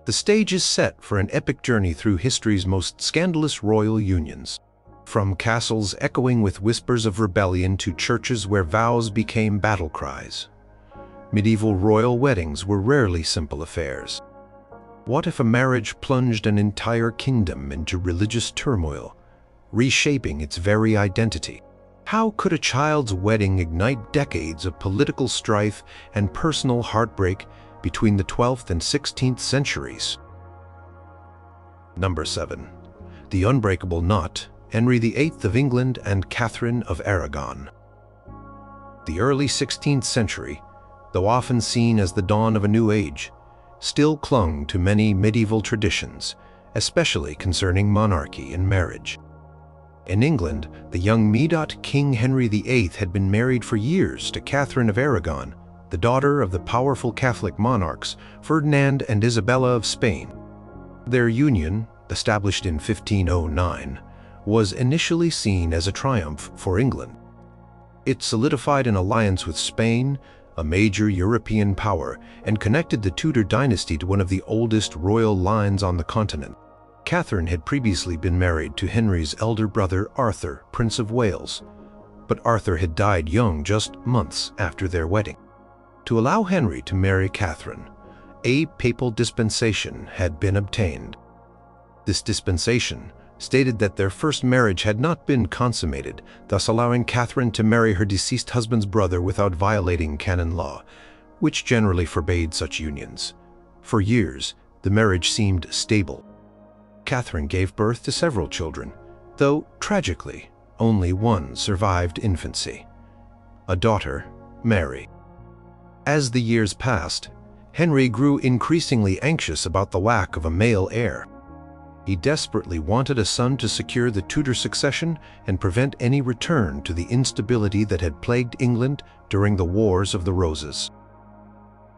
The stage is set for an epic journey through history's most scandalous royal unions. From castles echoing with whispers of rebellion to churches where vows became battle cries. Medieval royal weddings were rarely simple affairs. What if a marriage plunged an entire kingdom into religious turmoil, reshaping its very identity? How could a child's wedding ignite decades of political strife and personal heartbreak between the 12th and 16th centuries? Number 7. The unbreakable knot, Henry VIII of England and Catherine of Aragon. The early 16th century, though often seen as the dawn of a new age, still clung to many medieval traditions, especially concerning monarchy and marriage. In England, the young King Henry VIII had been married for years to Catherine of Aragon, the daughter of the powerful Catholic monarchs Ferdinand and Isabella of Spain. Their union, established in 1509, was initially seen as a triumph for England. It solidified an alliance with Spain, a major European power, and connected the Tudor dynasty to one of the oldest royal lines on the continent. Catherine had previously been married to Henry's elder brother Arthur, Prince of Wales, but Arthur had died young just months after their wedding. To allow Henry to marry Catherine, a papal dispensation had been obtained. This dispensation stated that their first marriage had not been consummated, thus allowing Catherine to marry her deceased husband's brother without violating canon law, which generally forbade such unions. For years, the marriage seemed stable. Catherine gave birth to several children, though, tragically, only one survived infancy: a daughter, Mary. As the years passed, Henry grew increasingly anxious about the lack of a male heir. He desperately wanted a son to secure the Tudor succession and prevent any return to the instability that had plagued England during the Wars of the Roses.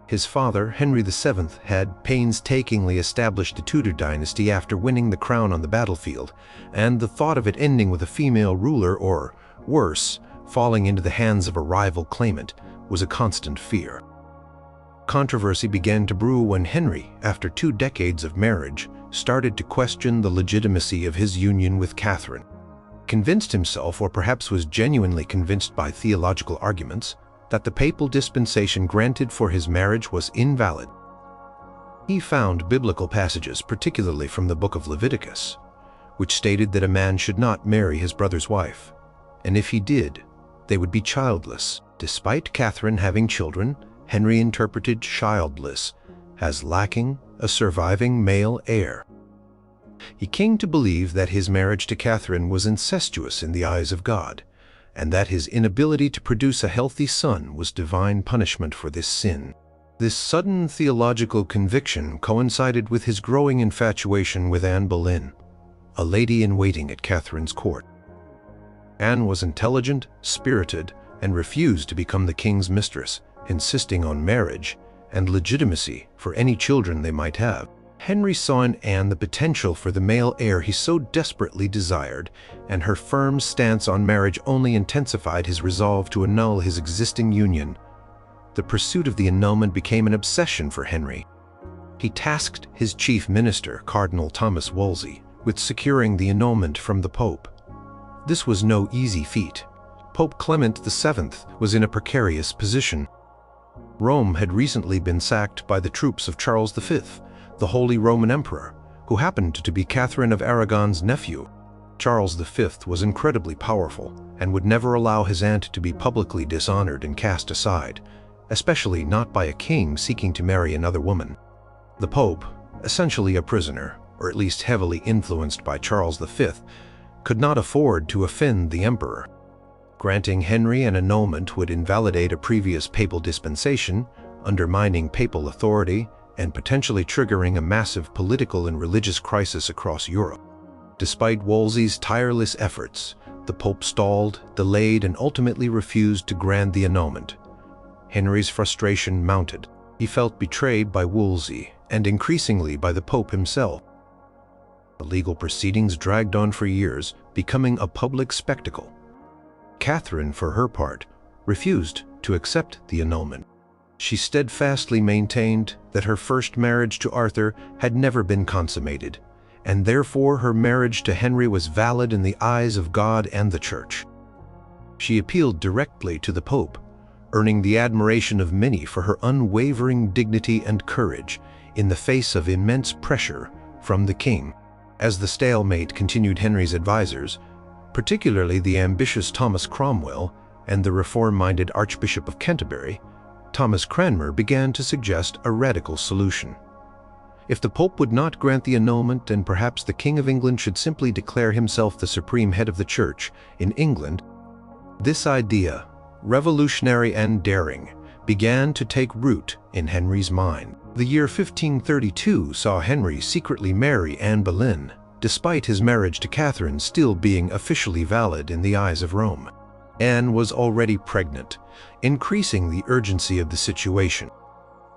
His father, Henry VII, had painstakingly established the Tudor dynasty after winning the crown on the battlefield, and the thought of it ending with a female ruler, or, worse, falling into the hands of a rival claimant, was a constant fear. Controversy began to brew when Henry, after 2 decades of marriage, started to question the legitimacy of his union with Catherine. Convinced himself, or perhaps was genuinely convinced by theological arguments, that the papal dispensation granted for his marriage was invalid. He found biblical passages, particularly from the book of Leviticus, which stated that a man should not marry his brother's wife, and if he did, they would be childless. Despite Catherine having children, Henry interpreted childless as lacking a surviving male heir. He came to believe that his marriage to Catherine was incestuous in the eyes of God, and that his inability to produce a healthy son was divine punishment for this sin. This sudden theological conviction coincided with his growing infatuation with Anne Boleyn, a lady-in-waiting at Catherine's court. Anne was intelligent, spirited, and refused to become the king's mistress, insisting on marriage and legitimacy for any children they might have. Henry saw in Anne the potential for the male heir he so desperately desired, and her firm stance on marriage only intensified his resolve to annul his existing union. The pursuit of the annulment became an obsession for Henry. He tasked his chief minister, Cardinal Thomas Wolsey, with securing the annulment from the Pope. This was no easy feat. Pope Clement VII was in a precarious position. Rome had recently been sacked by the troops of Charles V, the Holy Roman Emperor, who happened to be Catherine of Aragon's nephew. Charles V was incredibly powerful and would never allow his aunt to be publicly dishonored and cast aside, especially not by a king seeking to marry another woman. The Pope, essentially a prisoner, or at least heavily influenced by Charles V, could not afford to offend the emperor. Granting Henry an annulment would invalidate a previous papal dispensation, undermining papal authority, and potentially triggering a massive political and religious crisis across Europe. Despite Wolsey's tireless efforts, the Pope stalled, delayed, and ultimately refused to grant the annulment. Henry's frustration mounted. He felt betrayed by Wolsey, and increasingly by the Pope himself. The legal proceedings dragged on for years, becoming a public spectacle. Catherine, for her part, refused to accept the annulment. She steadfastly maintained that her first marriage to Arthur had never been consummated, and therefore her marriage to Henry was valid in the eyes of God and the Church. She appealed directly to the Pope, earning the admiration of many for her unwavering dignity and courage in the face of immense pressure from the king. As the stalemate continued, Henry's advisors, particularly the ambitious Thomas Cromwell and the reform-minded Archbishop of Canterbury, Thomas Cranmer, began to suggest a radical solution. If the Pope would not grant the annulment, and perhaps the King of England should simply declare himself the supreme head of the Church in England, this idea, revolutionary and daring, began to take root in Henry's mind. The year 1532 saw Henry secretly marry Anne Boleyn, despite his marriage to Catherine still being officially valid in the eyes of Rome. Anne was already pregnant, increasing the urgency of the situation.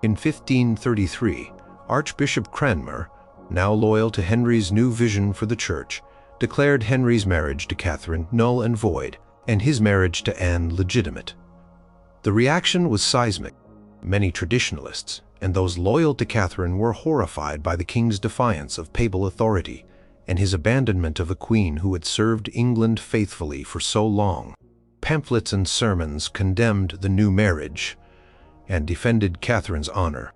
In 1533, Archbishop Cranmer, now loyal to Henry's new vision for the Church, declared Henry's marriage to Catherine null and void, and his marriage to Anne legitimate. The reaction was seismic. Many traditionalists, and those loyal to Catherine, were horrified by the king's defiance of papal authority and his abandonment of the queen who had served England faithfully for so long. Pamphlets and sermons condemned the new marriage and defended Catherine's honor.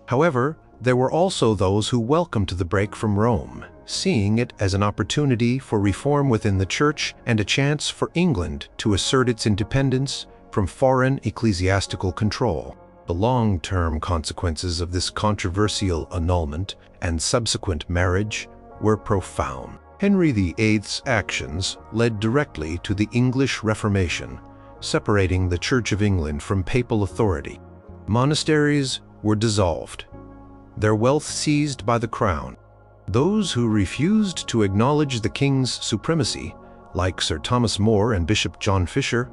However, there were also those who welcomed the break from Rome, seeing it as an opportunity for reform within the Church and a chance for England to assert its independence from foreign ecclesiastical control. The long-term consequences of this controversial annulment and subsequent marriage were profound. Henry VIII's actions led directly to the English Reformation, separating the Church of England from papal authority. Monasteries were dissolved, their wealth seized by the crown. Those who refused to acknowledge the king's supremacy, like Sir Thomas More and Bishop John Fisher,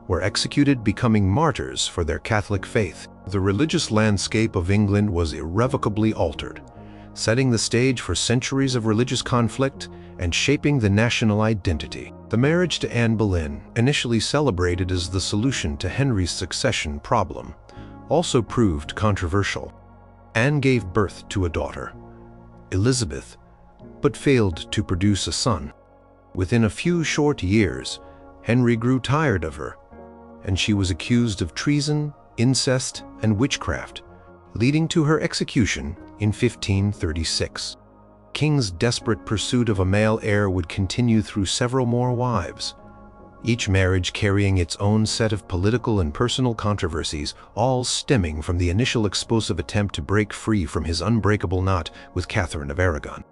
were executed, becoming martyrs for their Catholic faith. The religious landscape of England was irrevocably altered, setting the stage for centuries of religious conflict and shaping the national identity. The marriage to Anne Boleyn, initially celebrated as the solution to Henry's succession problem, also proved controversial. Anne gave birth to a daughter, Elizabeth, but failed to produce a son. Within a few short years, Henry grew tired of her, and she was accused of treason, incest, and witchcraft, leading to her execution in 1536. King's desperate pursuit of a male heir would continue through several more wives, each marriage carrying its own set of political and personal controversies, all stemming from the initial explosive attempt to break free from his unbreakable knot with Catherine of Aragon.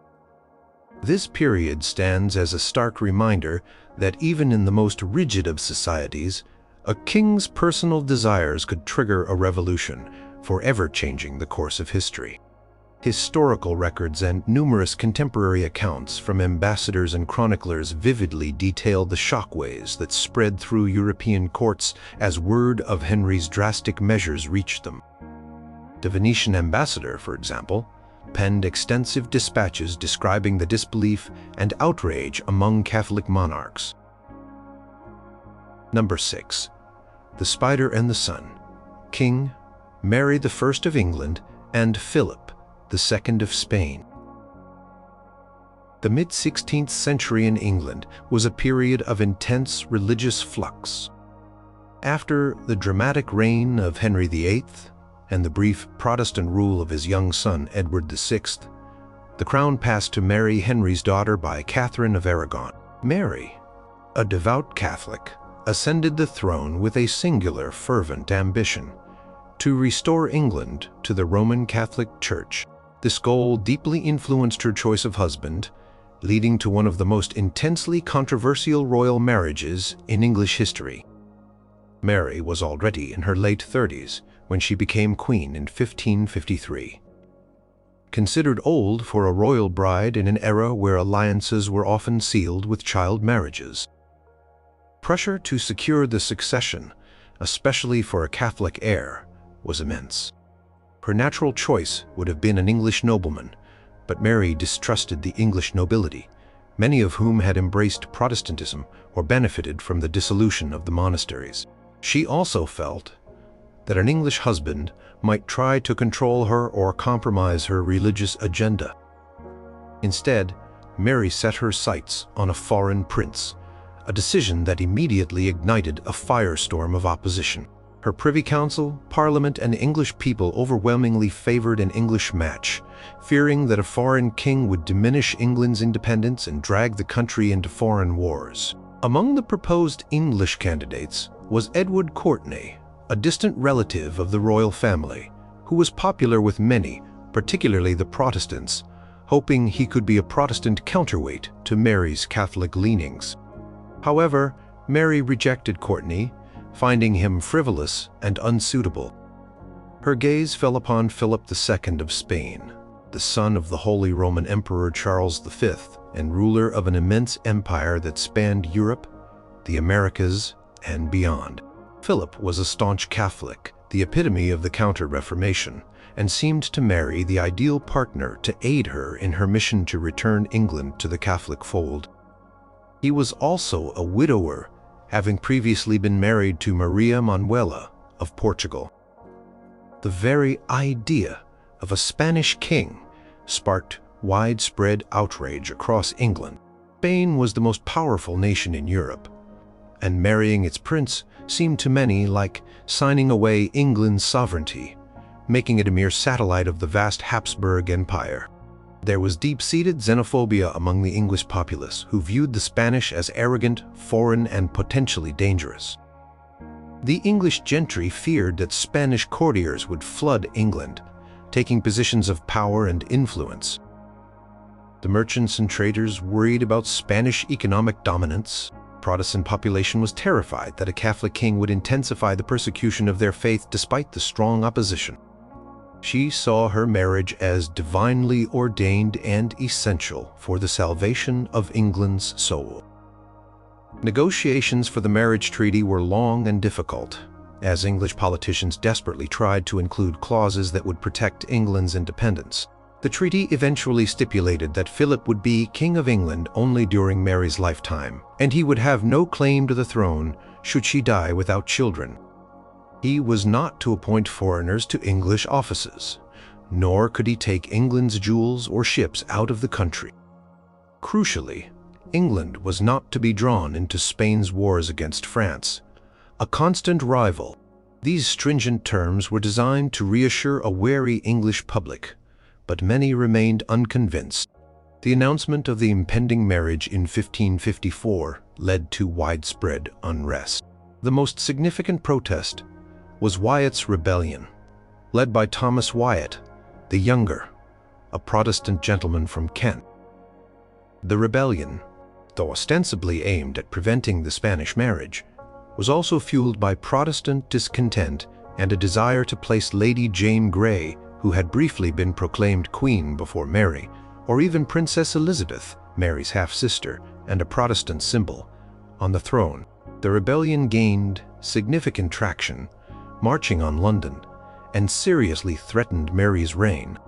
This period stands as a stark reminder that even in the most rigid of societies, a king's personal desires could trigger a revolution, forever changing the course of history. Historical records and numerous contemporary accounts from ambassadors and chroniclers vividly detail the shockwaves that spread through European courts as word of Henry's drastic measures reached them. The Venetian ambassador, for example, penned extensive dispatches describing the disbelief and outrage among Catholic monarchs. Number 6. The Spider and the Sun. King Mary I of England and Philip II of Spain. The mid-16th century in England was a period of intense religious flux. After the dramatic reign of Henry VIII and the brief Protestant rule of his young son Edward VI, the crown passed to Mary, Henry's daughter, by Catherine of Aragon. Mary, a devout Catholic, ascended the throne with a singular fervent ambition: to restore England to the Roman Catholic Church. This goal deeply influenced her choice of husband, leading to one of the most intensely controversial royal marriages in English history. Mary was already in her late 30s when she became queen in 1553. Considered old for a royal bride in an era where alliances were often sealed with child marriages. Pressure to secure the succession, especially for a Catholic heir, was immense. Her natural choice would have been an English nobleman, but Mary distrusted the English nobility, many of whom had embraced Protestantism or benefited from the dissolution of the monasteries. She also felt that an English husband might try to control her or compromise her religious agenda. Instead, Mary set her sights on a foreign prince, a decision that immediately ignited a firestorm of opposition. Her Privy Council, Parliament, and English people overwhelmingly favored an English match, fearing that a foreign king would diminish England's independence and drag the country into foreign wars. Among the proposed English candidates was Edward Courtenay, a distant relative of the royal family, who was popular with many, particularly the Protestants, hoping he could be a Protestant counterweight to Mary's Catholic leanings. However, Mary rejected Courtenay, finding him frivolous and unsuitable. Her gaze fell upon Philip II of Spain, the son of the Holy Roman Emperor Charles V and ruler of an immense empire that spanned Europe, the Americas, and beyond. Philip was a staunch Catholic, the epitome of the Counter-Reformation, and seemed to Mary the ideal partner to aid her in her mission to return England to the Catholic fold. He was also a widower, having previously been married to Maria Manuela of Portugal. The very idea of a Spanish king sparked widespread outrage across England. Spain was the most powerful nation in Europe, and marrying its prince seemed to many like signing away England's sovereignty, making it a mere satellite of the vast Habsburg Empire. There was deep-seated xenophobia among the English populace, who viewed the Spanish as arrogant, foreign, and potentially dangerous. The English gentry feared that Spanish courtiers would flood England, taking positions of power and influence. The merchants and traders worried about Spanish economic dominance. The Protestant population was terrified that a Catholic king would intensify the persecution of their faith despite the strong opposition. She saw her marriage as divinely ordained and essential for the salvation of England's soul. Negotiations for the marriage treaty were long and difficult, as English politicians desperately tried to include clauses that would protect England's independence. The treaty eventually stipulated that Philip would be King of England only during Mary's lifetime, and he would have no claim to the throne should she die without children. He was not to appoint foreigners to English offices, nor could he take England's jewels or ships out of the country. Crucially, England was not to be drawn into Spain's wars against France, a constant rival. These stringent terms were designed to reassure a wary English public, but many remained unconvinced. The announcement of the impending marriage in 1554 led to widespread unrest. The most significant protest was Wyatt's Rebellion, led by Thomas Wyatt, the Younger, a Protestant gentleman from Kent. The rebellion, though ostensibly aimed at preventing the Spanish marriage, was also fueled by Protestant discontent and a desire to place Lady Jane Grey, who had briefly been proclaimed queen before Mary, or even Princess Elizabeth, Mary's half-sister and a Protestant symbol, on the throne. The rebellion gained significant traction, marching on London, and seriously threatened Mary's reign.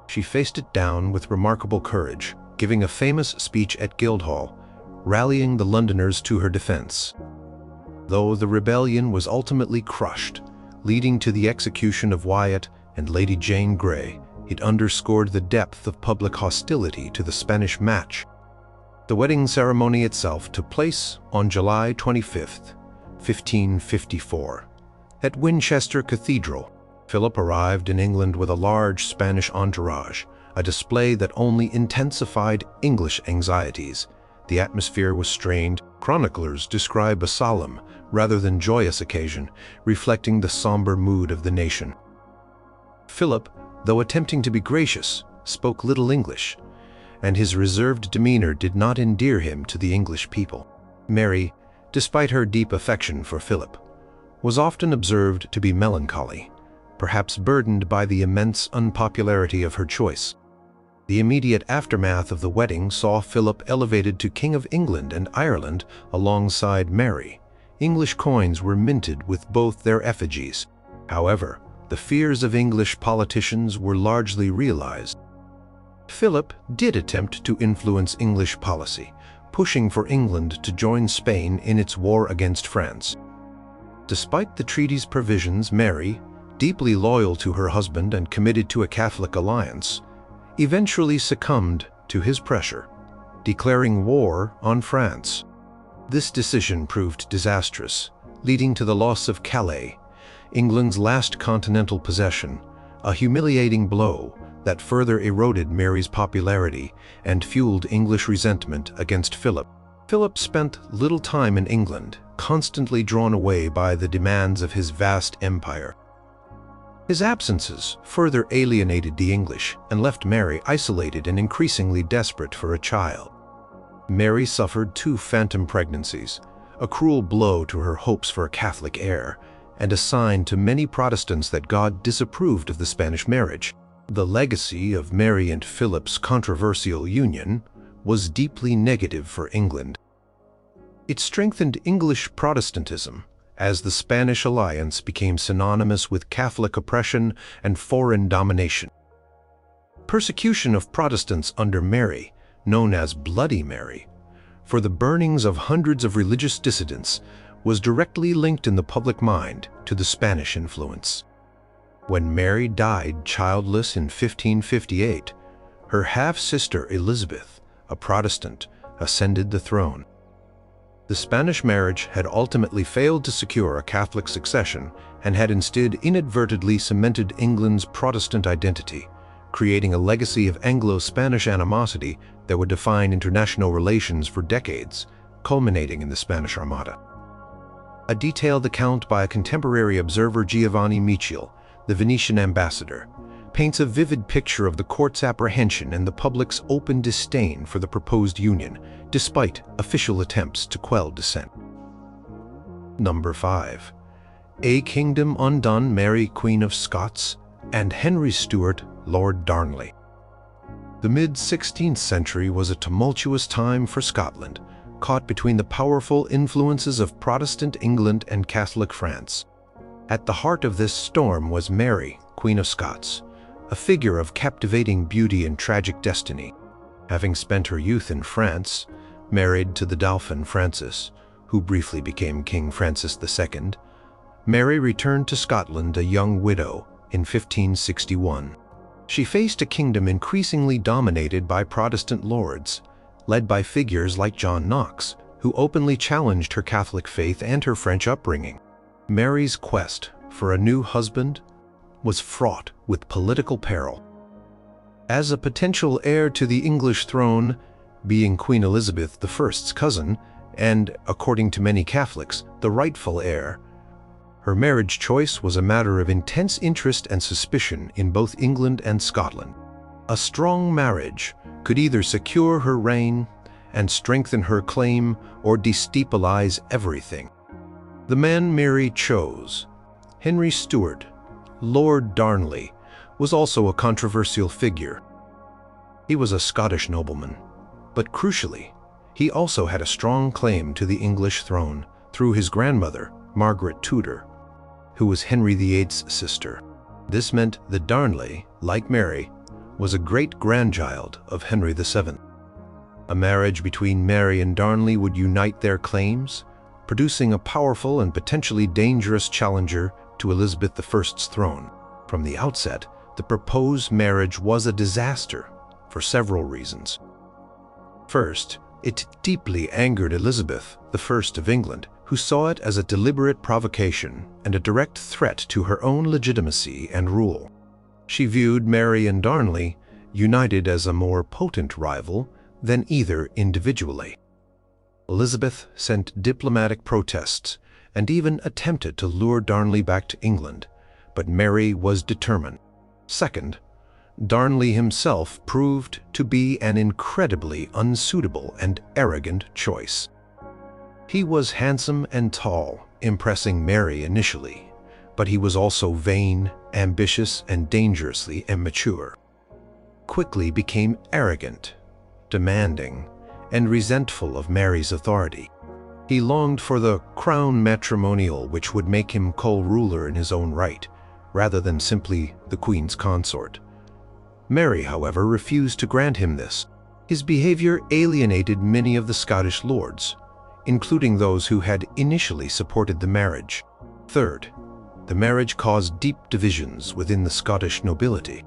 She faced it down with remarkable courage, giving a famous speech at Guildhall, rallying the Londoners to her defense. Though the rebellion was ultimately crushed, leading to the execution of Wyatt and Lady Jane Grey, it underscored the depth of public hostility to the Spanish match. The wedding ceremony itself took place on July 25, 1554. At Winchester Cathedral, Philip arrived in England with a large Spanish entourage, a display that only intensified English anxieties. The atmosphere was strained. Chroniclers describe a solemn, rather than joyous occasion, reflecting the somber mood of the nation. Philip, though attempting to be gracious, spoke little English, and his reserved demeanor did not endear him to the English people. Mary, despite her deep affection for Philip, was often observed to be melancholy, perhaps burdened by the immense unpopularity of her choice. The immediate aftermath of the wedding saw Philip elevated to King of England and Ireland alongside Mary. English coins were minted with both their effigies. However, the fears of English politicians were largely realized. Philip did attempt to influence English policy, pushing for England to join Spain in its war against France. Despite the treaty's provisions, Mary, deeply loyal to her husband and committed to a Catholic alliance, eventually succumbed to his pressure, declaring war on France. This decision proved disastrous, leading to the loss of Calais, England's last continental possession, a humiliating blow that further eroded Mary's popularity and fueled English resentment against Philip. Philip spent little time in England, constantly drawn away by the demands of his vast empire. His absences further alienated the English and left Mary isolated and increasingly desperate for a child. Mary suffered 2 phantom pregnancies, a cruel blow to her hopes for a Catholic heir, and a sign to many Protestants that God disapproved of the Spanish marriage. The legacy of Mary and Philip's controversial union was deeply negative for England. It strengthened English Protestantism, as the Spanish alliance became synonymous with Catholic oppression and foreign domination. Persecution of Protestants under Mary, known as Bloody Mary, for the burnings of hundreds of religious dissidents, was directly linked in the public mind to the Spanish influence. When Mary died childless in 1558, her half-sister Elizabeth, a Protestant, ascended the throne. The Spanish marriage had ultimately failed to secure a Catholic succession and had instead inadvertently cemented England's Protestant identity, creating a legacy of Anglo-Spanish animosity that would define international relations for decades, culminating in the Spanish Armada. A detailed account by a contemporary observer, Giovanni Michiel, the Venetian ambassador, paints a vivid picture of the court's apprehension and the public's open disdain for the proposed union, despite official attempts to quell dissent. Number 5. A Kingdom Undone, Mary, Queen of Scots, and Henry Stuart, Lord Darnley. The mid-16th century was a tumultuous time for Scotland, caught between the powerful influences of Protestant England and Catholic France. At the heart of this storm was Mary, Queen of Scots, a figure of captivating beauty and tragic destiny. Having spent her youth in France, married to the Dauphin Francis, who briefly became King Francis II, Mary returned to Scotland a young widow in 1561. She faced a kingdom increasingly dominated by Protestant lords, led by figures like John Knox, who openly challenged her Catholic faith and her French upbringing. Mary's quest for a new husband was fraught with political peril. As a potential heir to the English throne, being Queen Elizabeth I's cousin, and, according to many Catholics, the rightful heir, her marriage choice was a matter of intense interest and suspicion in both England and Scotland. A strong marriage could either secure her reign and strengthen her claim or destabilize everything. The man Mary chose, Henry Stuart, Lord Darnley, was also a controversial figure. He was a Scottish nobleman, but crucially, he also had a strong claim to the English throne through his grandmother, Margaret Tudor, who was Henry VIII's sister. This meant that Darnley, like Mary, was a great-grandchild of Henry VII. A marriage between Mary and Darnley would unite their claims, producing a powerful and potentially dangerous challenger to Elizabeth I's throne. From the outset, the proposed marriage was a disaster for several reasons. First, it deeply angered Elizabeth I of England, who saw it as a deliberate provocation and a direct threat to her own legitimacy and rule. She viewed Mary and Darnley united as a more potent rival than either individually. Elizabeth sent diplomatic protests and even attempted to lure Darnley back to England, but Mary was determined. Second, Darnley himself proved to be an incredibly unsuitable and arrogant choice. He was handsome and tall, impressing Mary initially, but he was also vain, ambitious, and dangerously immature. Quickly became arrogant, demanding, and resentful of Mary's authority. He longed for the crown matrimonial which would make him co-ruler in his own right, rather than simply the Queen's consort. Mary, however, refused to grant him this. His behavior alienated many of the Scottish lords, including those who had initially supported the marriage. Third, the marriage caused deep divisions within the Scottish nobility.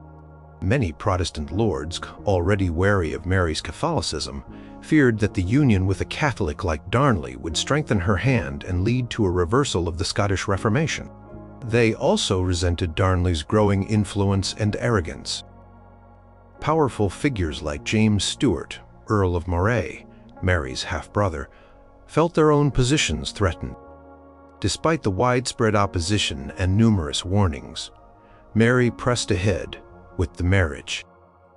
Many Protestant lords, already wary of Mary's Catholicism, feared that the union with a Catholic like Darnley would strengthen her hand and lead to a reversal of the Scottish Reformation. They also resented Darnley's growing influence and arrogance. Powerful figures like James Stuart, Earl of Moray, Mary's half-brother, felt their own positions threatened. Despite the widespread opposition and numerous warnings, Mary pressed ahead with the marriage.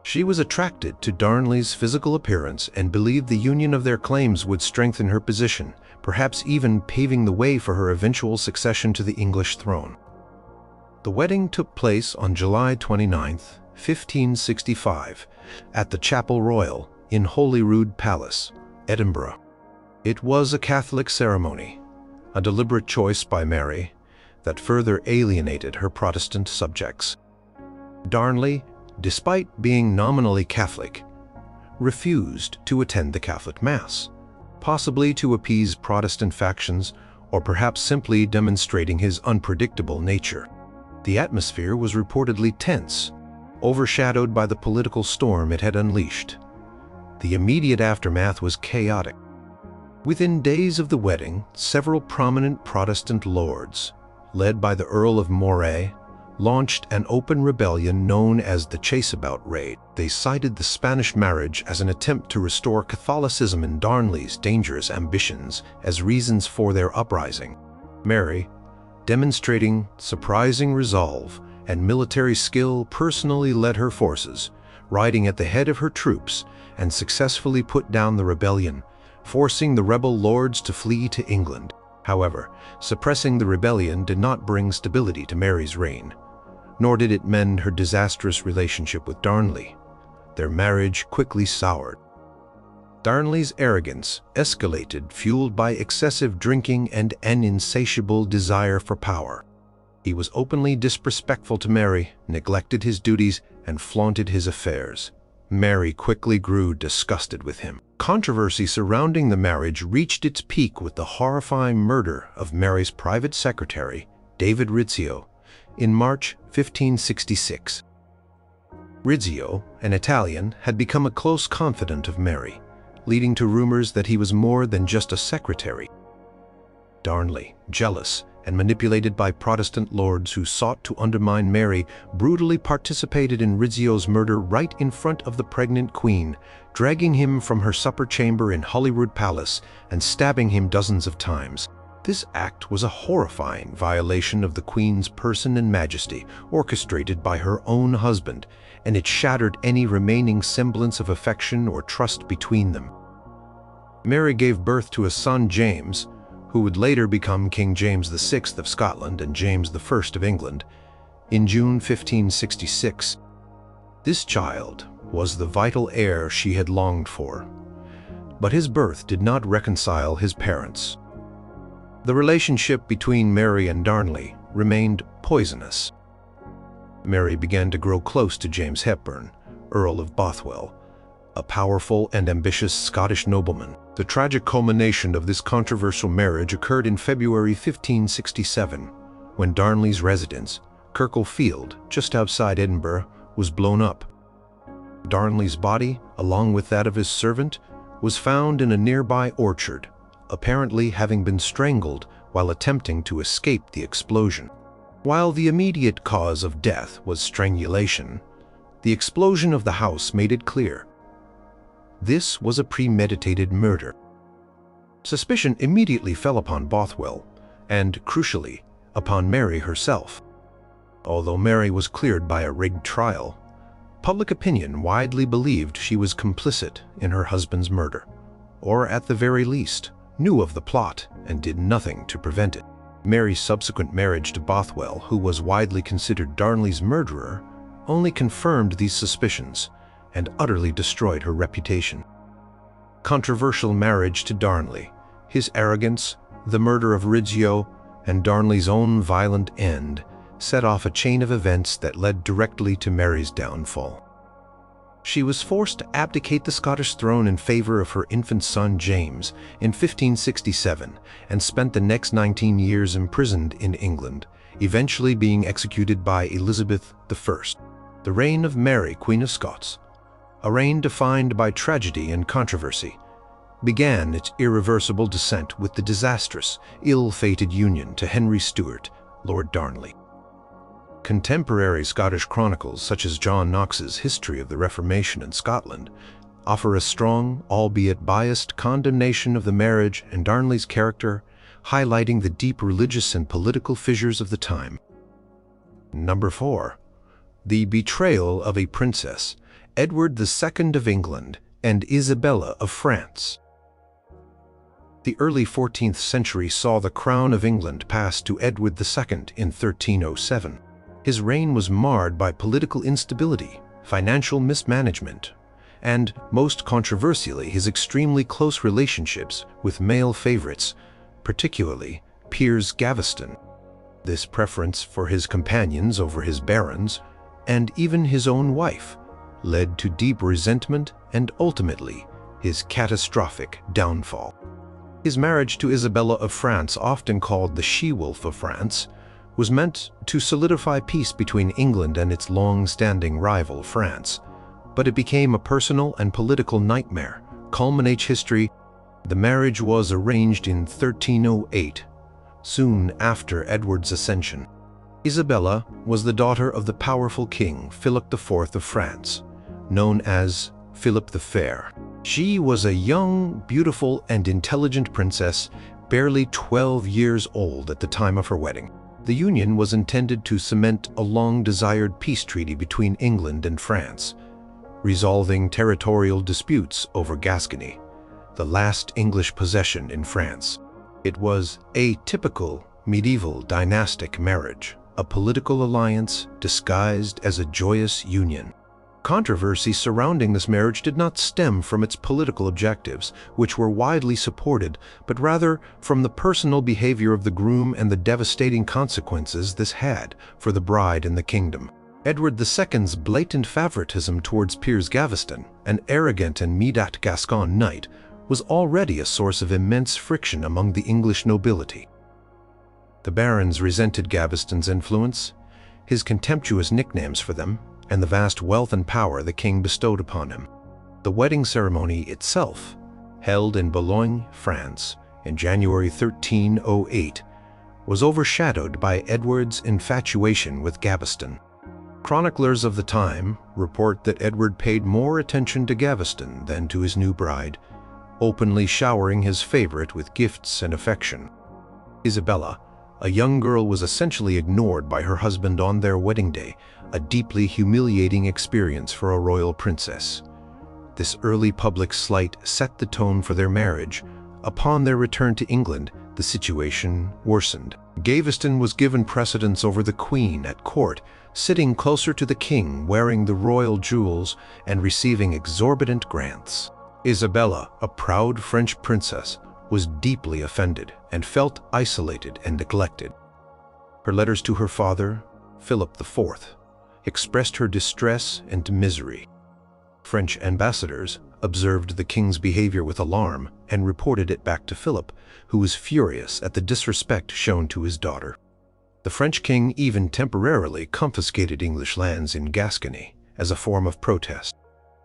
She was attracted to Darnley's physical appearance and believed the union of their claims would strengthen her position, perhaps even paving the way for her eventual succession to the English throne. The wedding took place on July 29, 1565, at the Chapel Royal in Holyrood Palace, Edinburgh. It was a Catholic ceremony, a deliberate choice by Mary that further alienated her Protestant subjects. Darnley, despite being nominally Catholic, refused to attend the Catholic Mass, possibly to appease Protestant factions or perhaps simply demonstrating his unpredictable nature. The atmosphere was reportedly tense, overshadowed by the political storm it had unleashed. The immediate aftermath was chaotic. Within days of the wedding, several prominent Protestant lords, led by the Earl of Moray, launched an open rebellion known as the Chaseabout Raid. They cited the Spanish marriage as an attempt to restore Catholicism and Darnley's dangerous ambitions as reasons for their uprising. Mary, demonstrating surprising resolve and military skill, personally led her forces, riding at the head of her troops, and successfully put down the rebellion, forcing the rebel lords to flee to England. However, suppressing the rebellion did not bring stability to Mary's reign, nor did it mend her disastrous relationship with Darnley. Their marriage quickly soured. Darnley's arrogance escalated, fueled by excessive drinking and an insatiable desire for power. He was openly disrespectful to Mary, neglected his duties, and flaunted his affairs. Mary quickly grew disgusted with him. Controversy surrounding the marriage reached its peak with the horrifying murder of Mary's private secretary, David Rizzio, in March 1566. Rizzio, an Italian, had become a close confidant of Mary, leading to rumors that he was more than just a secretary. Darnley, jealous and manipulated by Protestant lords who sought to undermine Mary, brutally participated in Rizzio's murder right in front of the pregnant queen, dragging him from her supper chamber in Holyrood Palace and stabbing him dozens of times. This act was a horrifying violation of the Queen's person and majesty, orchestrated by her own husband, and it shattered any remaining semblance of affection or trust between them. Mary gave birth to a son, James, who would later become King James VI of Scotland and James I of England, in June 1566. This child was the vital heir she had longed for, but his birth did not reconcile his parents. The relationship between Mary and Darnley remained poisonous. Mary began to grow close to James Hepburn, Earl of Bothwell, a powerful and ambitious Scottish nobleman. The tragic culmination of this controversial marriage occurred in February 1567, when Darnley's residence, Kirkle Field, just outside Edinburgh, was blown up. Darnley's body, along with that of his servant, was found in a nearby orchard, apparently having been strangled while attempting to escape the explosion. While the immediate cause of death was strangulation, the explosion of the house made it clear. This was a premeditated murder. Suspicion immediately fell upon Bothwell and, crucially, upon Mary herself. Although Mary was cleared by a rigged trial, public opinion widely believed she was complicit in her husband's murder, or at the very least, knew of the plot and did nothing to prevent it. Mary's subsequent marriage to Bothwell, who was widely considered Darnley's murderer, only confirmed these suspicions and utterly destroyed her reputation. Controversial marriage to Darnley, his arrogance, the murder of Rizzio, and Darnley's own violent end set off a chain of events that led directly to Mary's downfall. She was forced to abdicate the Scottish throne in favor of her infant son James in 1567 and spent the next 19 years imprisoned in England, eventually being executed by Elizabeth I. The reign of Mary, Queen of Scots, a reign defined by tragedy and controversy, began its irreversible descent with the disastrous, ill-fated union to Henry Stuart, Lord Darnley. Contemporary Scottish chronicles, such as John Knox's History of the Reformation in Scotland, offer a strong, albeit biased, condemnation of the marriage and Darnley's character, highlighting the deep religious and political fissures of the time. Number 4. The betrayal of a princess, Edward II of England and Isabella of France. The early 14th century saw the crown of England pass to Edward II in 1307. His reign was marred by political instability, financial mismanagement, and, most controversially, his extremely close relationships with male favorites, particularly Piers Gaveston. This preference for his companions over his barons, and even his own wife, led to deep resentment and ultimately his catastrophic downfall. His marriage to Isabella of France, often called the She-Wolf of France, was meant to solidify peace between England and its long-standing rival France, but it became a personal and political nightmare. Culminates history. The marriage was arranged in 1308, soon after Edward's ascension. Isabella was the daughter of the powerful king Philip IV of France, known as Philip the Fair. She was a young, beautiful, and intelligent princess, barely 12 years old at the time of her wedding. The union was intended to cement a long-desired peace treaty between England and France, resolving territorial disputes over Gascony, the last English possession in France. It was a typical medieval dynastic marriage, a political alliance disguised as a joyous union. Controversy surrounding this marriage did not stem from its political objectives, which were widely supported, but rather from the personal behavior of the groom and the devastating consequences this had for the bride and the kingdom. Edward II's blatant favoritism towards Piers Gaveston, an arrogant and Medat Gascon knight, was already a source of immense friction among the English nobility. The barons resented Gaveston's influence, his contemptuous nicknames for them, and the vast wealth and power the king bestowed upon him. The wedding ceremony itself, held in Boulogne, France, in January 1308, was overshadowed by Edward's infatuation with Gaveston. Chroniclers of the time report that Edward paid more attention to Gaveston than to his new bride, openly showering his favorite with gifts and affection. Isabella, a young girl, was essentially ignored by her husband on their wedding day, a deeply humiliating experience for a royal princess. This early public slight set the tone for their marriage. Upon their return to England, the situation worsened. Gaveston was given precedence over the Queen at court, sitting closer to the king, wearing the royal jewels and receiving exorbitant grants. Isabella, a proud French princess, was deeply offended and felt isolated and neglected. Her letters to her father, Philip IV, expressed her distress and misery. French ambassadors observed the king's behavior with alarm and reported it back to Philip, who was furious at the disrespect shown to his daughter. The French king even temporarily confiscated English lands in Gascony as a form of protest.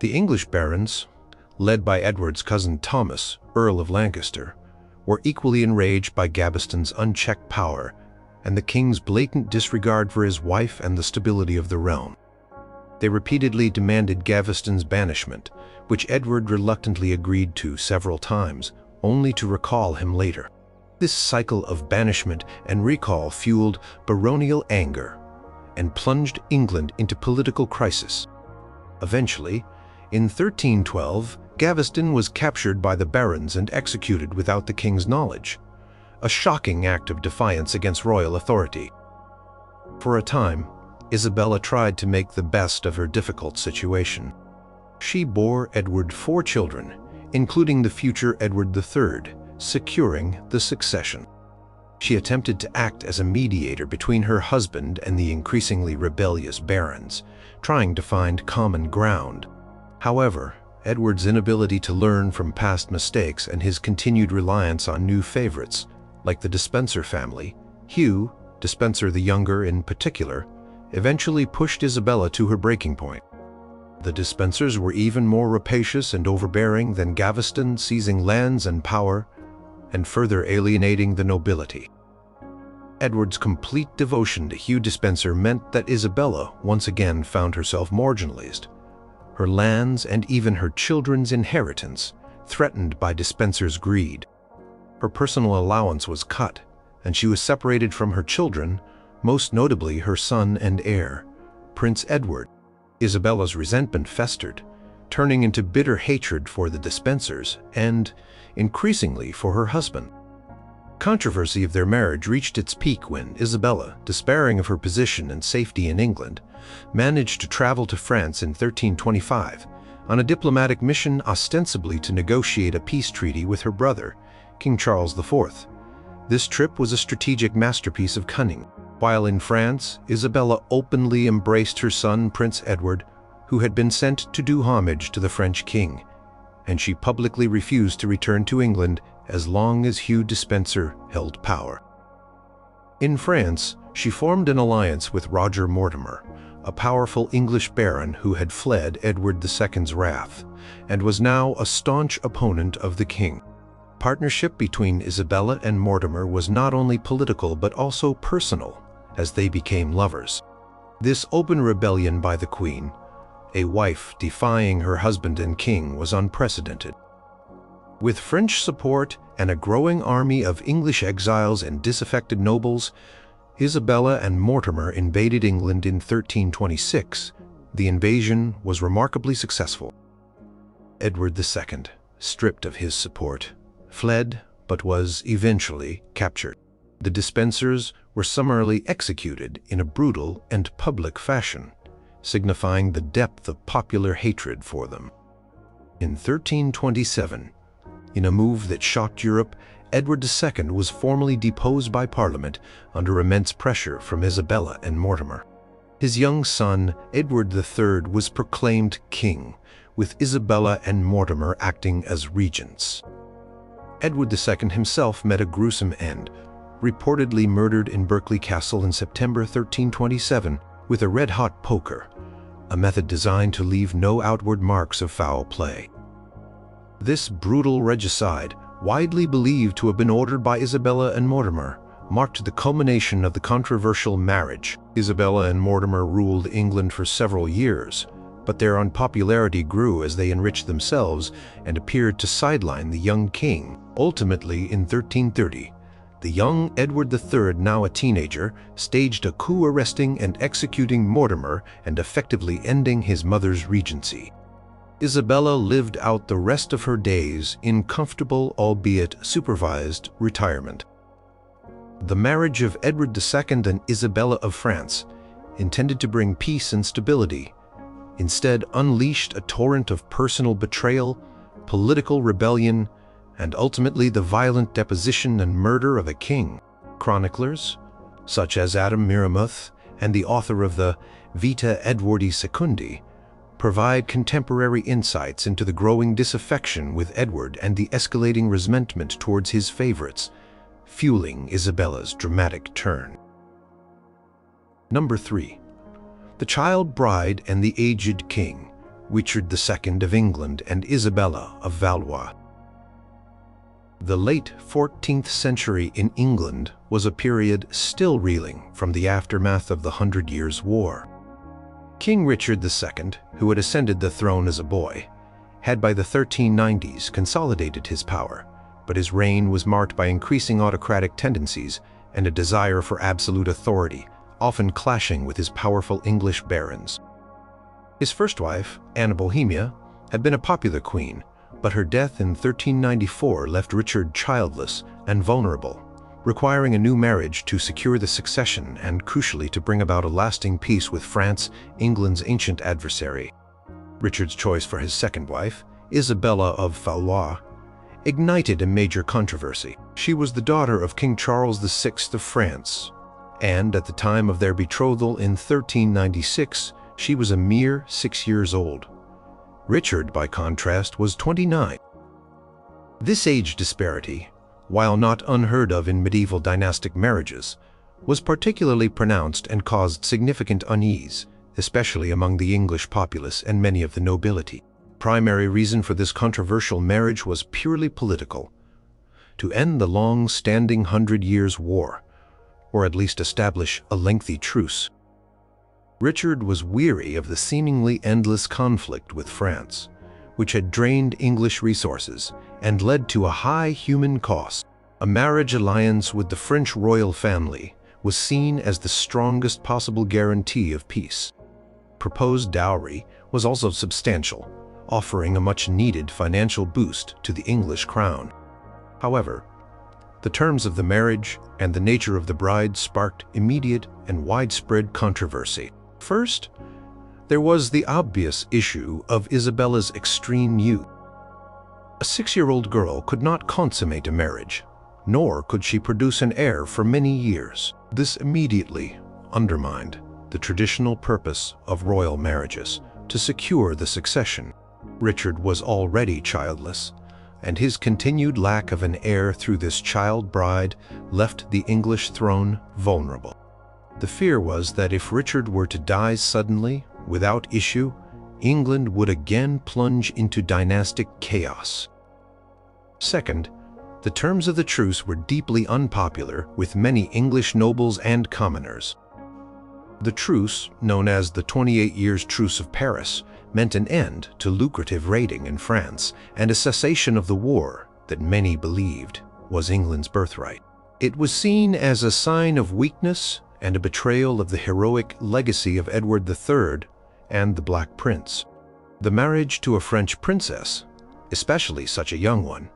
The English barons, led by Edward's cousin Thomas, Earl of Lancaster, were equally enraged by Gaveston's unchecked power and the king's blatant disregard for his wife and the stability of the realm. They repeatedly demanded Gaveston's banishment, which Edward reluctantly agreed to several times, only to recall him later. This cycle of banishment and recall fueled baronial anger and plunged England into political crisis. Eventually, in 1312, Gaveston was captured by the barons and executed without the king's knowledge, a shocking act of defiance against royal authority. For a time, Isabella tried to make the best of her difficult situation. She bore Edward 4 children, including the future Edward III, securing the succession. She attempted to act as a mediator between her husband and the increasingly rebellious barons, trying to find common ground. However, Edward's inability to learn from past mistakes and his continued reliance on new favorites, like the Despencer family, Hugh, Despencer the Younger in particular, eventually pushed Isabella to her breaking point. The Despensers were even more rapacious and overbearing than Gaveston, seizing lands and power, and further alienating the nobility. Edward's complete devotion to Hugh Despencer meant that Isabella once again found herself marginalized, her lands and even her children's inheritance threatened by Despencer's greed. Her personal allowance was cut, and she was separated from her children, most notably her son and heir, Prince Edward. Isabella's resentment festered, turning into bitter hatred for the Despensers and, increasingly, for her husband. Controversy of their marriage reached its peak when Isabella, despairing of her position and safety in England, managed to travel to France in 1325 on a diplomatic mission ostensibly to negotiate a peace treaty with her brother, King Charles IV. This trip was a strategic masterpiece of cunning. While in France, Isabella openly embraced her son Prince Edward, who had been sent to do homage to the French king, and she publicly refused to return to England as long as Hugh Despencer held power. In France, she formed an alliance with Roger Mortimer, a powerful English baron who had fled Edward II's wrath, and was now a staunch opponent of the king. Partnership between Isabella and Mortimer was not only political but also personal, as they became lovers. This open rebellion by the Queen, a wife defying her husband and king, was unprecedented. With French support and a growing army of English exiles and disaffected nobles, Isabella and Mortimer invaded England in 1326. The invasion was remarkably successful. Edward II, stripped of his support, fled but was eventually captured. The Despensers were summarily executed in a brutal and public fashion, signifying the depth of popular hatred for them. In 1327, in a move that shocked Europe, Edward II was formally deposed by Parliament under immense pressure from Isabella and Mortimer. His young son, Edward III, was proclaimed king, with Isabella and Mortimer acting as regents. Edward II himself met a gruesome end, reportedly murdered in Berkeley Castle in September 1327 with a red-hot poker, a method designed to leave no outward marks of foul play. This brutal regicide, widely believed to have been ordered by Isabella and Mortimer, marked the culmination of the controversial marriage. Isabella and Mortimer ruled England for several years, but their unpopularity grew as they enriched themselves and appeared to sideline the young king. Ultimately, in 1330, the young Edward III, now a teenager, staged a coup arresting and executing Mortimer and effectively ending his mother's regency. Isabella lived out the rest of her days in comfortable, albeit supervised, retirement. The marriage of Edward II and Isabella of France, intended to bring peace and stability, instead unleashed a torrent of personal betrayal, political rebellion, and ultimately the violent deposition and murder of a king. Chroniclers, such as Adam Miramuth and the author of the Vita Edwardi Secundi, provide contemporary insights into the growing disaffection with Edward and the escalating resentment towards his favorites, fueling Isabella's dramatic turn. Number 3. The Child Bride and the Aged King, Richard II of England and Isabella of Valois. The late 14th century in England was a period still reeling from the aftermath of the 100 Years' War. King Richard II, who had ascended the throne as a boy, had by the 1390s consolidated his power, but his reign was marked by increasing autocratic tendencies and a desire for absolute authority, often clashing with his powerful English barons. His first wife, Anne Boleyn, had been a popular queen, but her death in 1394 left Richard childless and vulnerable, requiring a new marriage to secure the succession and, crucially, to bring about a lasting peace with France, England's ancient adversary. Richard's choice for his second wife, Isabella of Valois, ignited a major controversy. She was the daughter of King Charles VI of France, and at the time of their betrothal in 1396, she was a mere 6 years old. Richard, by contrast, was 29. This age disparity, while not unheard of in medieval dynastic marriages, was particularly pronounced and caused significant unease, especially among the English populace and many of the nobility. Primary reason for this controversial marriage was purely political: to end the long-standing 100 Years' War, or at least establish a lengthy truce. Richard was weary of the seemingly endless conflict with France, which had drained English resources and led to a high human cost. A marriage alliance with the French royal family was seen as the strongest possible guarantee of peace. Proposed dowry was also substantial, offering a much-needed financial boost to the English crown. However, the terms of the marriage and the nature of the bride sparked immediate and widespread controversy. First, there was the obvious issue of Isabella's extreme youth. A 6-year-old girl could not consummate a marriage, nor could she produce an heir for many years. This immediately undermined the traditional purpose of royal marriages to secure the succession. Richard was already childless, and his continued lack of an heir through this child bride left the English throne vulnerable. The fear was that if Richard were to die suddenly, without issue, England would again plunge into dynastic chaos. Second, the terms of the truce were deeply unpopular with many English nobles and commoners. The truce, known as the 28 Years' Truce of Paris, meant an end to lucrative raiding in France and a cessation of the war that many believed was England's birthright. It was seen as a sign of weakness and a betrayal of the heroic legacy of Edward III and the Black Prince. The marriage to a French princess, especially such a young one,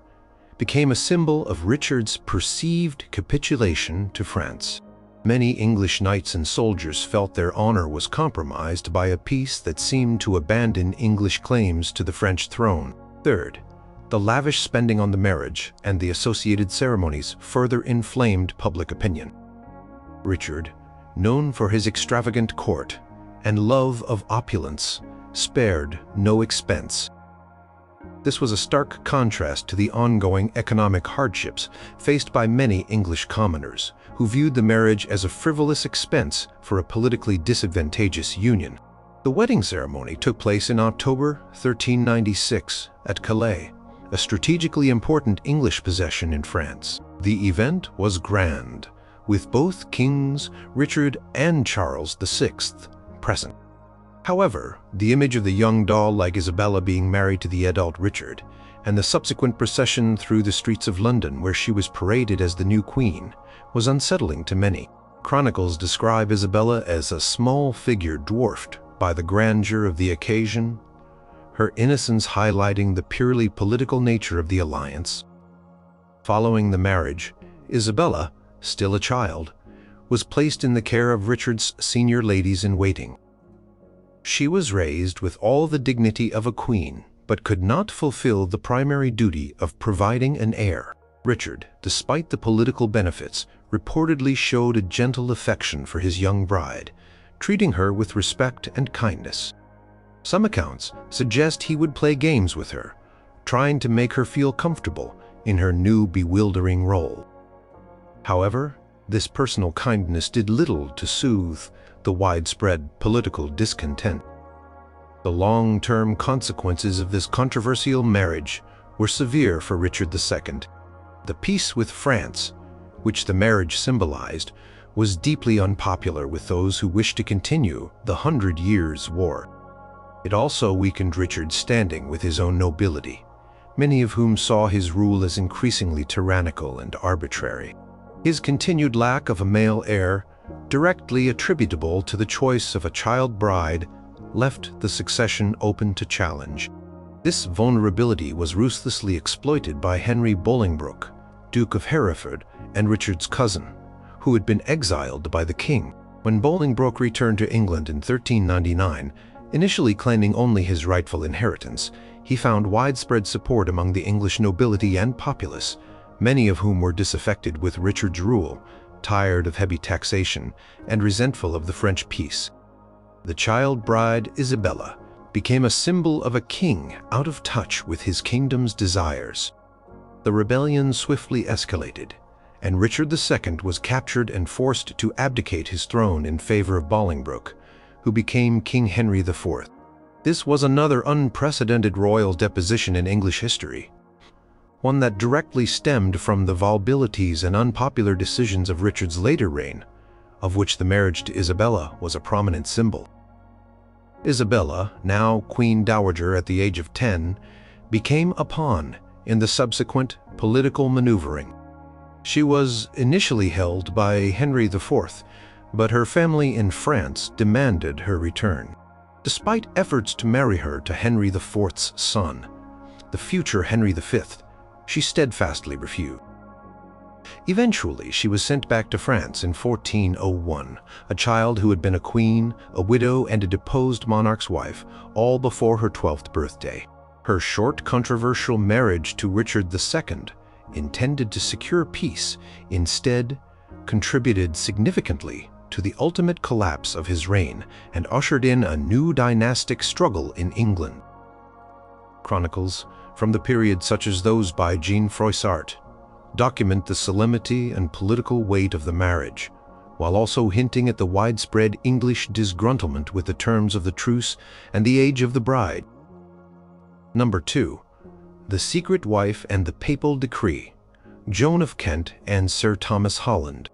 became a symbol of Richard's perceived capitulation to France. Many English knights and soldiers felt their honor was compromised by a peace that seemed to abandon English claims to the French throne. Third, the lavish spending on the marriage and the associated ceremonies further inflamed public opinion. Richard, known for his extravagant court and love of opulence, spared no expense. This was a stark contrast to the ongoing economic hardships faced by many English commoners, who viewed the marriage as a frivolous expense for a politically disadvantageous union. The wedding ceremony took place in October 1396 at Calais, a strategically important English possession in France. The event was grand, with both kings, Richard and Charles VI, present. However, the image of the young doll like Isabella being married to the adult Richard, and the subsequent procession through the streets of London where she was paraded as the new queen, was unsettling to many. Chronicles describe Isabella as a small figure dwarfed by the grandeur of the occasion, her innocence highlighting the purely political nature of the alliance. Following the marriage, Isabella, still a child, was placed in the care of Richard's senior ladies-in-waiting. She was raised with all the dignity of a queen, but could not fulfill the primary duty of providing an heir. Richard, despite the political benefits, reportedly showed a gentle affection for his young bride, treating her with respect and kindness. Some accounts suggest he would play games with her, trying to make her feel comfortable in her new bewildering role. However, this personal kindness did little to soothe the widespread political discontent. The long-term consequences of this controversial marriage were severe for Richard II. The peace with France, which the marriage symbolized, was deeply unpopular with those who wished to continue the 100 Years' War. It also weakened Richard's standing with his own nobility, many of whom saw his rule as increasingly tyrannical and arbitrary. His continued lack of a male heir, directly attributable to the choice of a child bride, left the succession open to challenge. This vulnerability was ruthlessly exploited by Henry Bolingbroke, Duke of Hereford and Richard's cousin, who had been exiled by the king. When Bolingbroke returned to England in 1399, initially claiming only his rightful inheritance, he found widespread support among the English nobility and populace, many of whom were disaffected with Richard's rule, tired of heavy taxation, and resentful of the French peace. The child bride Isabella became a symbol of a king out of touch with his kingdom's desires. The rebellion swiftly escalated, and Richard II was captured and forced to abdicate his throne in favor of Bolingbroke, who became King Henry IV. This was another unprecedented royal deposition in English history, one that directly stemmed from the volubilities and unpopular decisions of Richard's later reign, of which the marriage to Isabella was a prominent symbol. Isabella, now Queen Dowager at the age of 10, became a pawn in the subsequent political maneuvering. She was initially held by Henry IV, but her family in France demanded her return. Despite efforts to marry her to Henry IV's son, the future Henry V, she steadfastly refused. Eventually, she was sent back to France in 1401, a child who had been a queen, a widow, and a deposed monarch's wife, all before her 12th birthday. Her short, controversial marriage to Richard II, intended to secure peace, instead contributed significantly to the ultimate collapse of his reign and ushered in a new dynastic struggle in England. Chronicles from the period, such as those by Jean Froissart, document the solemnity and political weight of the marriage, while also hinting at the widespread English disgruntlement with the terms of the truce and the age of the bride. Number 2. The Secret Wife and the Papal Decree, Joan of Kent and Sir Thomas Holland.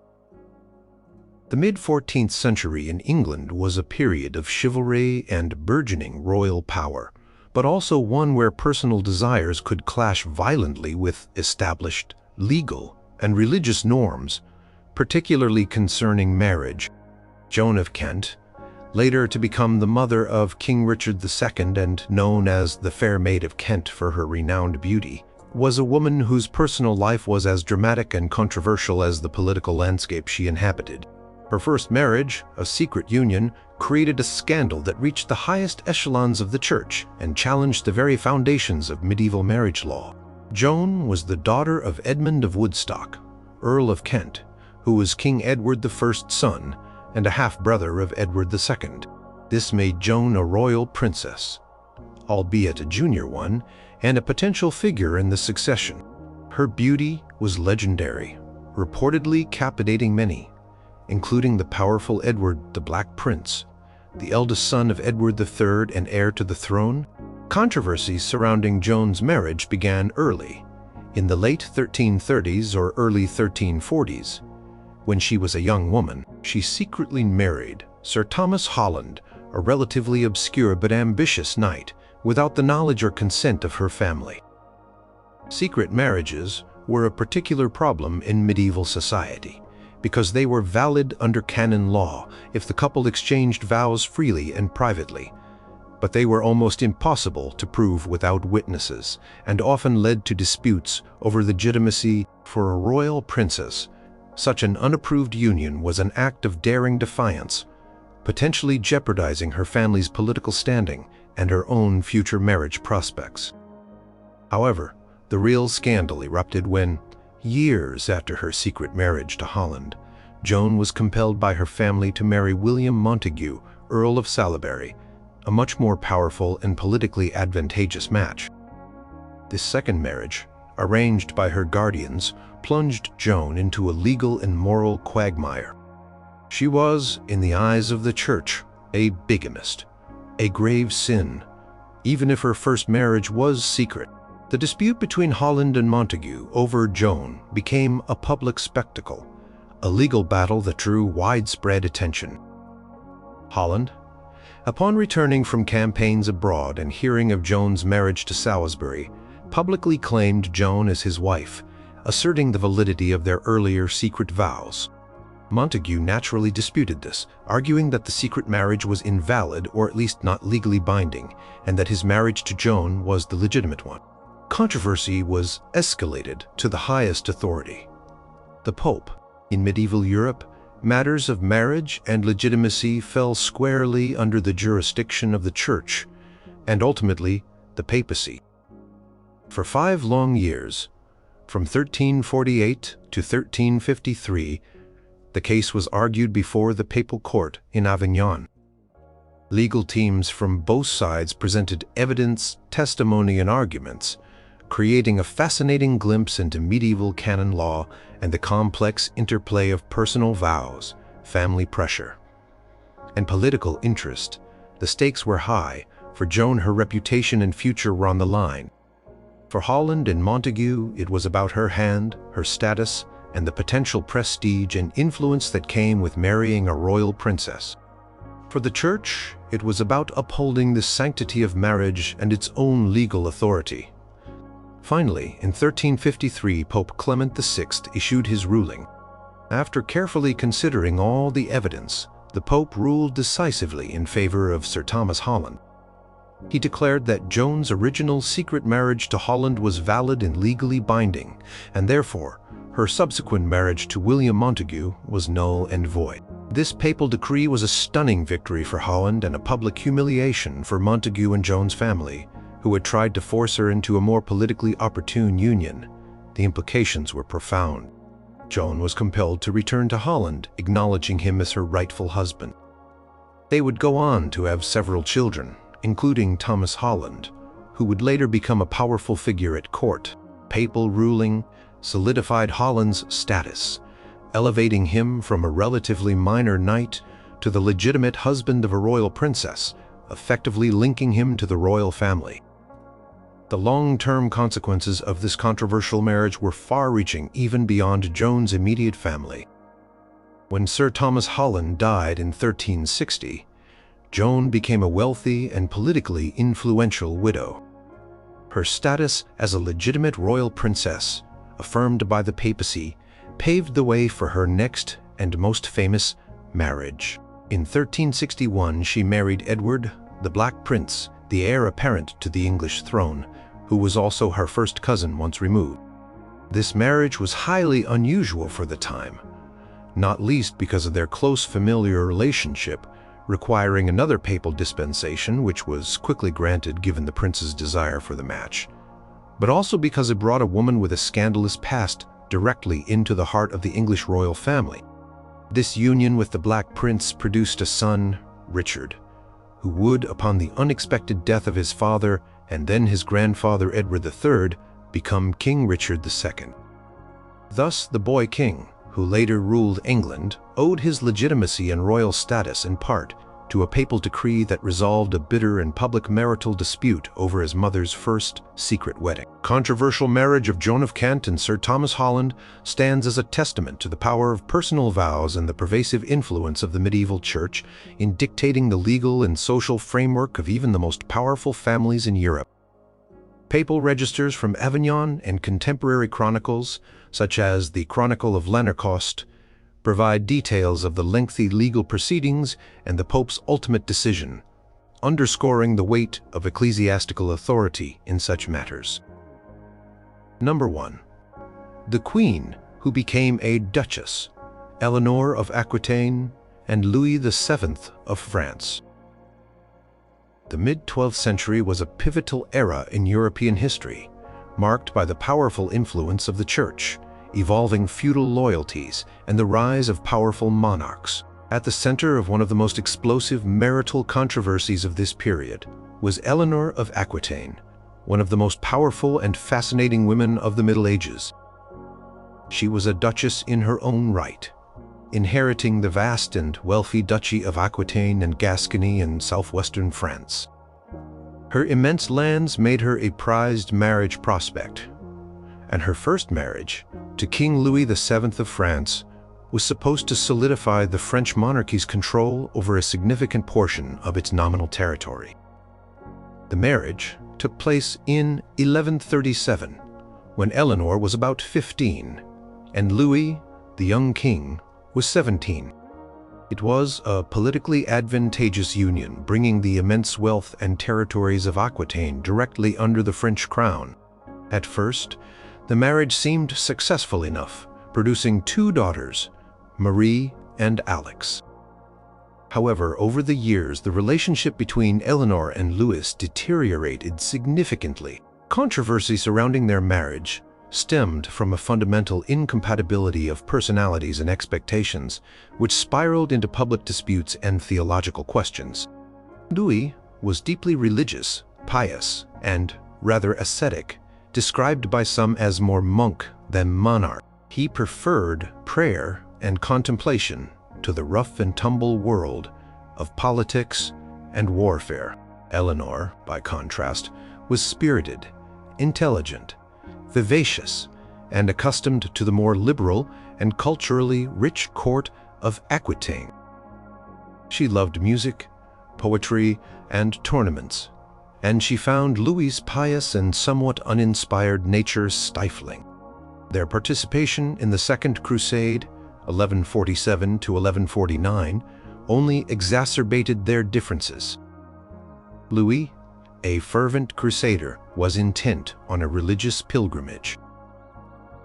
The mid-14th century in England was a period of chivalry and burgeoning royal power, but also one where personal desires could clash violently with established legal and religious norms, particularly concerning marriage. Joan of Kent, later to become the mother of King Richard II and known as the Fair Maid of Kent for her renowned beauty, was a woman whose personal life was as dramatic and controversial as the political landscape she inhabited. Her first marriage, a secret union, created a scandal that reached the highest echelons of the church and challenged the very foundations of medieval marriage law. Joan was the daughter of Edmund of Woodstock, Earl of Kent, who was King Edward I's son and a half-brother of Edward II. This made Joan a royal princess, albeit a junior one, and a potential figure in the succession. Her beauty was legendary, reportedly captivating many, including the powerful Edward the Black Prince, the eldest son of Edward III and heir to the throne. Controversies surrounding Joan's marriage began early, in the late 1330s or early 1340s. When she was a young woman, she secretly married Sir Thomas Holland, a relatively obscure but ambitious knight, without the knowledge or consent of her family. Secret marriages were a particular problem in medieval society, because they were valid under canon law if the couple exchanged vows freely and privately, but they were almost impossible to prove without witnesses, and often led to disputes over legitimacy. For a royal princess, such an unapproved union was an act of daring defiance, potentially jeopardizing her family's political standing and her own future marriage prospects. However, the real scandal erupted when, years after her secret marriage to Holland, Joan was compelled by her family to marry William Montague, Earl of Salisbury, a much more powerful and politically advantageous match. This second marriage, arranged by her guardians, plunged Joan into a legal and moral quagmire. She was, in the eyes of the Church, a bigamist, a grave sin, even if her first marriage was secret. The dispute between Holland and Montague over Joan became a public spectacle, a legal battle that drew widespread attention. Holland, upon returning from campaigns abroad and hearing of Joan's marriage to Salisbury, publicly claimed Joan as his wife, asserting the validity of their earlier secret vows. Montague naturally disputed this, arguing that the secret marriage was invalid or at least not legally binding, and that his marriage to Joan was the legitimate one. Controversy was escalated to the highest authority, the Pope. In medieval Europe, matters of marriage and legitimacy fell squarely under the jurisdiction of the Church, and ultimately the papacy. For 5 long years, from 1348 to 1353, the case was argued before the papal court in Avignon. Legal teams from both sides presented evidence, testimony, and arguments, creating a fascinating glimpse into medieval canon law and the complex interplay of personal vows, family pressure, and political interest. The stakes were high. For Joan, her reputation and future were on the line. For Holland and Montague, it was about her hand, her status, and the potential prestige and influence that came with marrying a royal princess. For the Church, it was about upholding the sanctity of marriage and its own legal authority. Finally, in 1353, Pope Clement VI issued his ruling. After carefully considering all the evidence, the Pope ruled decisively in favor of Sir Thomas Holland. He declared that Joan's original secret marriage to Holland was valid and legally binding, and therefore, her subsequent marriage to William Montague was null and void. This papal decree was a stunning victory for Holland and a public humiliation for Montague and Joan's family, who had tried to force her into a more politically opportune union. The implications were profound. Joan was compelled to return to Holland, acknowledging him as her rightful husband. They would go on to have several children, including Thomas Holland, who would later become a powerful figure at court. Papal ruling solidified Holland's status, elevating him from a relatively minor knight to the legitimate husband of a royal princess, effectively linking him to the royal family. The long-term consequences of this controversial marriage were far-reaching, even beyond Joan's immediate family. When Sir Thomas Holland died in 1360, Joan became a wealthy and politically influential widow. Her status as a legitimate royal princess, affirmed by the papacy, paved the way for her next and most famous marriage. In 1361, she married Edward, the Black Prince, the heir apparent to the English throne, who was also her first cousin once removed. This marriage was highly unusual for the time, not least because of their close familiar relationship, requiring another papal dispensation, which was quickly granted given the prince's desire for the match, but also because it brought a woman with a scandalous past directly into the heart of the English royal family. This union with the Black Prince produced a son, Richard, who would, upon the unexpected death of his father and then his grandfather Edward III, become King Richard II. Thus, the boy king, who later ruled England, owed his legitimacy and royal status in part to a papal decree that resolved a bitter and public marital dispute over his mother's first secret wedding. Controversial marriage of Joan of Kent and Sir Thomas Holland stands as a testament to the power of personal vows and the pervasive influence of the medieval church in dictating the legal and social framework of even the most powerful families in Europe. Papal registers from Avignon and contemporary chronicles, such as the Chronicle of Lanercost, provide details of the lengthy legal proceedings and the Pope's ultimate decision, underscoring the weight of ecclesiastical authority in such matters. Number 1. The Queen, who became a Duchess, Eleanor of Aquitaine and Louis VII of France. The mid-12th century was a pivotal era in European history, marked by the powerful influence of the Church, evolving feudal loyalties, and the rise of powerful monarchs. At the center of one of the most explosive marital controversies of this period was Eleanor of Aquitaine, one of the most powerful and fascinating women of the Middle Ages. She was a duchess in her own right, inheriting the vast and wealthy Duchy of Aquitaine and Gascony in southwestern France. Her immense lands made her a prized marriage prospect, and her first marriage, to King Louis VII of France, was supposed to solidify the French monarchy's control over a significant portion of its nominal territory. The marriage took place in 1137, when Eleanor was about 15, and Louis, the young king, was 17. It was a politically advantageous union, bringing the immense wealth and territories of Aquitaine directly under the French crown. At first, the marriage seemed successful enough, producing 2 daughters, Marie and Alix. However, over the years, the relationship between Eleanor and Louis deteriorated significantly. Controversy surrounding their marriage stemmed from a fundamental incompatibility of personalities and expectations, which spiraled into public disputes and theological questions. Louis was deeply religious, pious, and rather ascetic, described by some as more monk than monarch. He preferred prayer and contemplation to the rough and tumble world of politics and warfare. Eleanor, by contrast, was spirited, intelligent, vivacious, and accustomed to the more liberal and culturally rich court of Aquitaine. She loved music, poetry, and tournaments, and she found Louis's pious and somewhat uninspired nature stifling. Their participation in the Second Crusade, 1147 to 1149, only exacerbated their differences. Louis, a fervent crusader, was intent on a religious pilgrimage.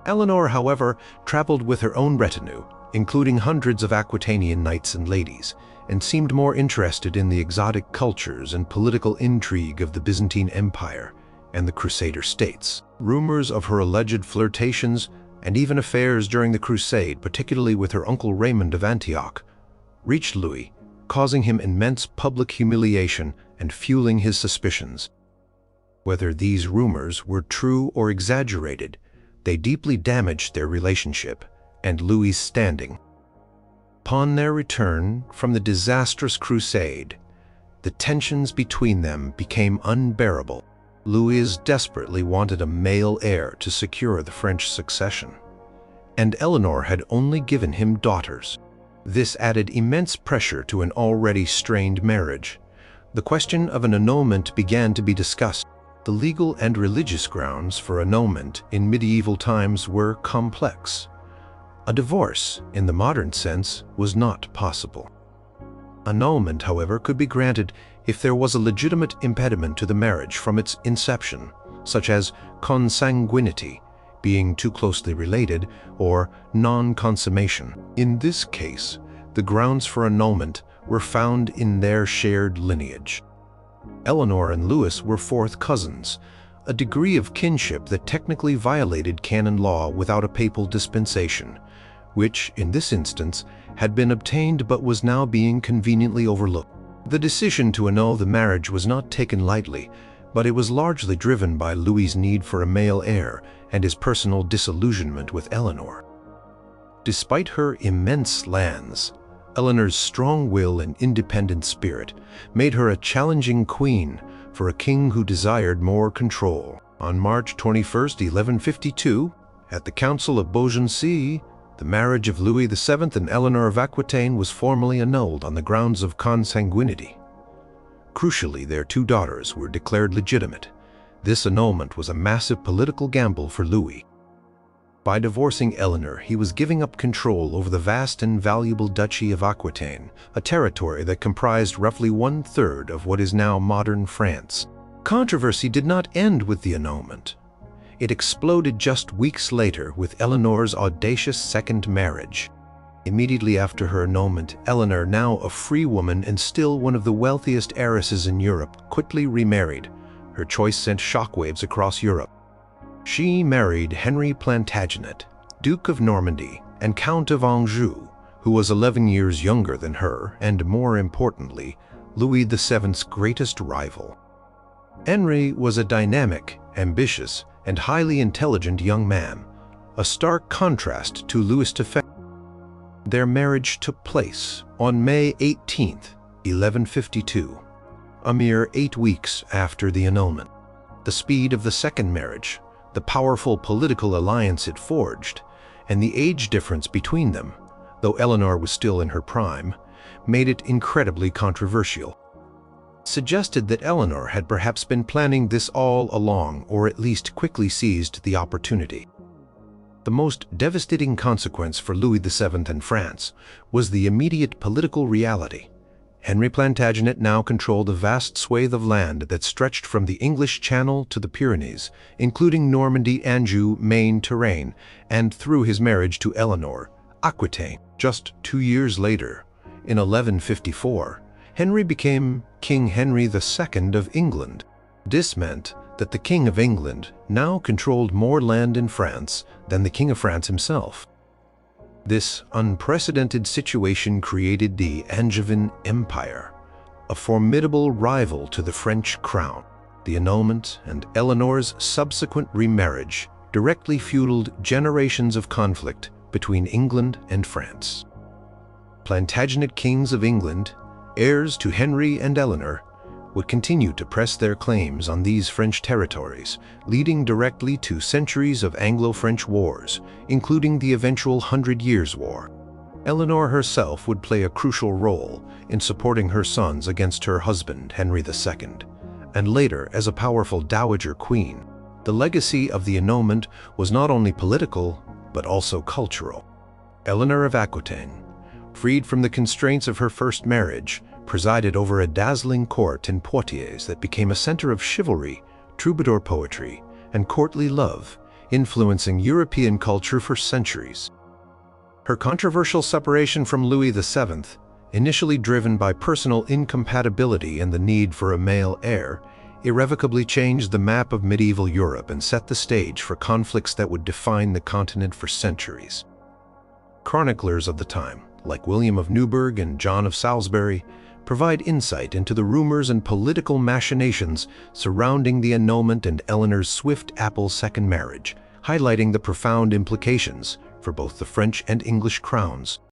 Eleanor, however, traveled with her own retinue, including hundreds of Aquitanian knights and ladies, and seemed more interested in the exotic cultures and political intrigue of the Byzantine Empire and the Crusader states. Rumors of her alleged flirtations and even affairs during the Crusade, particularly with her uncle Raymond of Antioch, reached Louis, causing him immense public humiliation and fueling his suspicions. Whether these rumors were true or exaggerated, they deeply damaged their relationship and Louis's standing. Upon their return from the disastrous crusade, the tensions between them became unbearable. Louis desperately wanted a male heir to secure the French succession, and Eleanor had only given him daughters. This added immense pressure to an already strained marriage. The question of an annulment began to be discussed. The legal and religious grounds for annulment in medieval times were complex. A divorce, in the modern sense, was not possible. Annulment, however, could be granted if there was a legitimate impediment to the marriage from its inception, such as consanguinity, being too closely related, or non-consummation. In this case, the grounds for annulment were found in their shared lineage. Eleanor and Louis were fourth cousins, a degree of kinship that technically violated canon law without a papal dispensation, which, in this instance, had been obtained but was now being conveniently overlooked. The decision to annul the marriage was not taken lightly, but it was largely driven by Louis's need for a male heir and his personal disillusionment with Eleanor. Despite her immense lands, Eleanor's strong will and independent spirit made her a challenging queen for a king who desired more control. On March 21, 1152, at the Council of Beaugency, the marriage of Louis VII and Eleanor of Aquitaine was formally annulled on the grounds of consanguinity. Crucially, their two daughters were declared legitimate. This annulment was a massive political gamble for Louis. By divorcing Eleanor, he was giving up control over the vast and valuable Duchy of Aquitaine, a territory that comprised roughly one-third of what is now modern France. Controversy did not end with the annulment. It exploded just weeks later with Eleanor's audacious second marriage. Immediately after her annulment, Eleanor, now a free woman and still one of the wealthiest heiresses in Europe, quickly remarried. Her choice sent shockwaves across Europe. She married Henry Plantagenet, Duke of Normandy and Count of Anjou, who was 11 years younger than her and, more importantly, Louis VII's greatest rival. Henry was a dynamic, ambitious, and highly intelligent young man, a stark contrast to Louis VIII. Their marriage took place on May 18, 1152, a mere 8 weeks after the annulment. The speed of the second marriage, the powerful political alliance it forged, and the age difference between them, though Eleanor was still in her prime, made it incredibly controversial. Suggested that Eleanor had perhaps been planning this all along, or at least quickly seized the opportunity. The most devastating consequence for Louis VII and France was the immediate political reality. Henry Plantagenet now controlled a vast swathe of land that stretched from the English Channel to the Pyrenees, including Normandy, Anjou, Maine terrain, and through his marriage to Eleanor, Aquitaine. Just 2 years later, in 1154, Henry became King Henry II of England. This meant that the King of England now controlled more land in France than the King of France himself. This unprecedented situation created the Angevin Empire, a formidable rival to the French crown. The annulment and Eleanor's subsequent remarriage directly fueled generations of conflict between England and France. Plantagenet kings of England, heirs to Henry and Eleanor, would continue to press their claims on these French territories, leading directly to centuries of Anglo-French wars, including the eventual 100 Years' War. Eleanor herself would play a crucial role in supporting her sons against her husband, Henry II, and later as a powerful dowager queen. The legacy of the annulment was not only political, but also cultural. Eleanor of Aquitaine, freed from the constraints of her first marriage, presided over a dazzling court in Poitiers that became a center of chivalry, troubadour poetry, and courtly love, influencing European culture for centuries. Her controversial separation from Louis VII, initially driven by personal incompatibility and the need for a male heir, irrevocably changed the map of medieval Europe and set the stage for conflicts that would define the continent for centuries. Chroniclers of the time, like William of Newburgh and John of Salisbury, provide insight into the rumors and political machinations surrounding the annulment and Eleanor's swift second marriage, highlighting the profound implications for both the French and English crowns.